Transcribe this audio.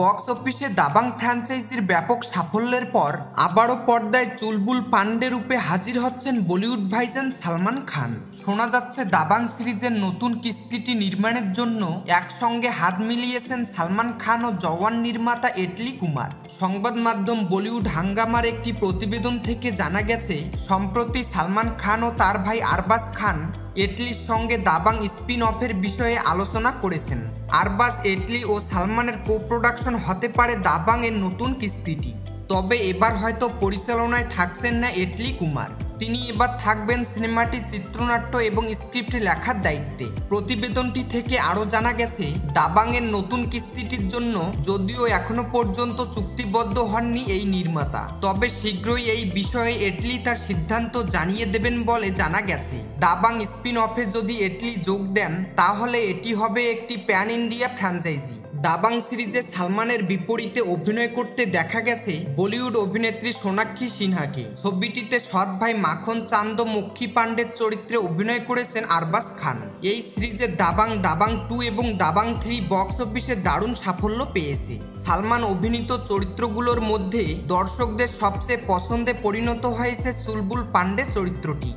Box অফিসে দাবাং ফ্র্যাঞ্চাইজির ব্যাপক সাফল্যের পর আবারও পর্দায় চুলবুল পান্ডে রূপে হাজির হচ্ছেন বলিউড ভাইজান সালমান খান। শোনা যাচ্ছে দাবাং সিরিজের নতুন কিস্তিটি নির্মাণের জন্য একসঙ্গে হাত মিলিয়েছেন সালমান খান ও জওয়ান নির্মাতা এটলি কুমার। সংবাদ মাধ্যম বলিউড হাঙ্গামার একটি প্রতিবেদন থেকে জানা গেছে, সম্প্রতি সালমান খান ও তার ভাই আরবাজ খান এটলির সঙ্গে দাবাং স্পিন অফের বিষয়ে আলোচনা করেছেন। আরবাজ, এটলি ও সালমানের কো প্রোডাকশন হতে পারে দাবাং এর নতুন কিস্তিটি। তবে এবার হয়তো পরিচালনায় থাকছেন না এটলি কুমার, তিনি এবার থাকবেন সিনেমাটির চিত্রনাট্য এবং স্ক্রিপ্ট লেখার দায়িত্বে। প্রতিবেদনটি থেকে আরও জানা গেছে, দাবাং এর নতুন কিস্তিটির জন্য যদিও এখনো পর্যন্ত চুক্তিবদ্ধ হননি এই নির্মাতা, তবে শীঘ্রই এই বিষয়ে এটলি তার সিদ্ধান্ত জানিয়ে দেবেন বলে জানা গেছে। দাবাং স্পিন অফে যদি এটলি যোগ দেন তাহলে এটি হবে একটি প্যান ইন্ডিয়া ফ্র্যাঞ্চাইজি। দাবাং সিরিজে সালমানের বিপরীতে অভিনয় করতে দেখা গেছে বলিউড অভিনেত্রী সোনাক্ষী সিনহাকে। ছবিটিতে সৎ ভাই মাখন চান্দ মক্ষী পান্ডের চরিত্রে অভিনয় করেছেন আরবাজ খান। এই সিরিজে দাবাং, দাবাং 2 এবং দাবাং 3 বক্স অফিসে দারুণ সাফল্য পেয়েছে। সালমান অভিনীত চরিত্রগুলোর মধ্যে দর্শকদের সবচেয়ে পছন্দে পরিণত হয়েছে চুলবুল পান্ডে চরিত্রটি।